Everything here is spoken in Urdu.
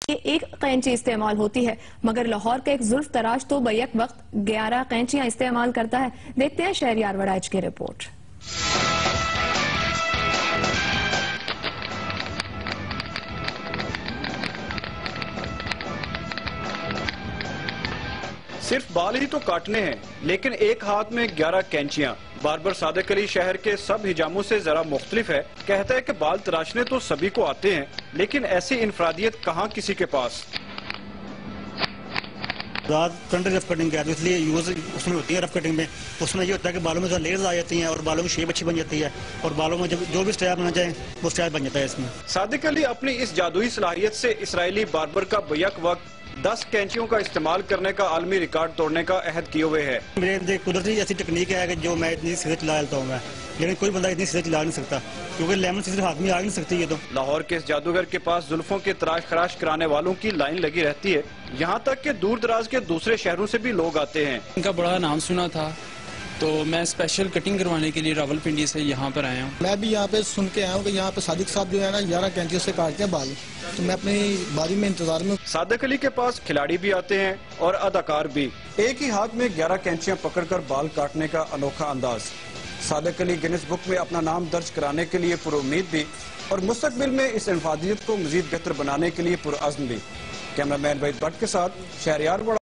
ایک قینچی استعمال ہوتی ہے، مگر لاہور کا ایک زلف تراش تو بیک وقت 11 قینچیاں استعمال کرتا ہے۔ دیکھتے ہیں شہریار وڑائچ کی رپورٹ۔ صرف بال ہی تو کاٹنے ہیں، لیکن ایک ہاتھ میں 11 کینچیاں۔ باربر صادق علی شہر کے سب حجاموں سے ذرا مختلف ہے۔ کہتا ہے کہ بال تراشنے تو سبھی کو آتے ہیں، لیکن ایسی انفرادیت کہاں کسی کے پاس۔ کنٹری رف کٹنگ کیا ہے، اس لیے یوز اس میں ہوتی ہے رف کٹنگ میں۔ اس میں یہ ہوتا ہے کہ بالوں میں لیئرز آ جاتی ہیں اور بالوں کی شیپ اچھی بن جاتی ہے، اور بالوں میں جو بھی سٹائل بننا چاہیں وہ سٹائل بن جاتا ہے اس میں۔ صادق علی اپنی اس جادوئی صلاحیت سے اسرائیلی باربر کا بیک وقت 10 کینچیوں کا استعمال کرنے کا عالمی ریکارڈ توڑنے کا عہد کیے ہوئے ہے۔ میرے اندر قدرتی ایسی ٹیکنیک ہے کہ جو میں اتنی سیدھے چلا لیتا ہوں میں، لیکن کوئی بندہ اتنی سیدھے چلا نہیں سکتا، کیونکہ لیمن صرف ہاتھ میں آ نہیں سکتی۔ یہ تو لاہور کے اس جادوگر کے پاس زلفوں کے تراش خراش کرانے والوں کی لائن لگی رہتی ہے، یہاں تک کہ دور دراز کے دوسرے شہروں سے بھی لوگ آتے ہیں۔ ان کا بڑا نام سنا تھا تو میں اسپیشل کٹنگ کروانے کے لیے راولپنڈی سے یہاں پر آیا ہوں۔ میں بھی یہاں پہ سن کے آیا ہوں کہ یہاں پہ صادق صاحب جو ہے نا 11 کینچیوں سے کاٹتے ہیں بال، تو میں اپنی باری میں انتظار میں۔ صادق علی کے پاس کھلاڑی بھی آتے ہیں اور اداکار بھی۔ ایک ہی ہاتھ میں 11 کینچیاں پکڑ کر بال کاٹنے کا انوکھا انداز۔ صادق علی گنیس بک میں اپنا نام درج کرانے کے لیے پر امید بھی، اور مستقبل میں اس انفرادیت کو مزید بہتر بنانے کے لیے پرعزم بھی۔ کیمرہ مین وحید بٹ کے ساتھ شہریار وڑائچ۔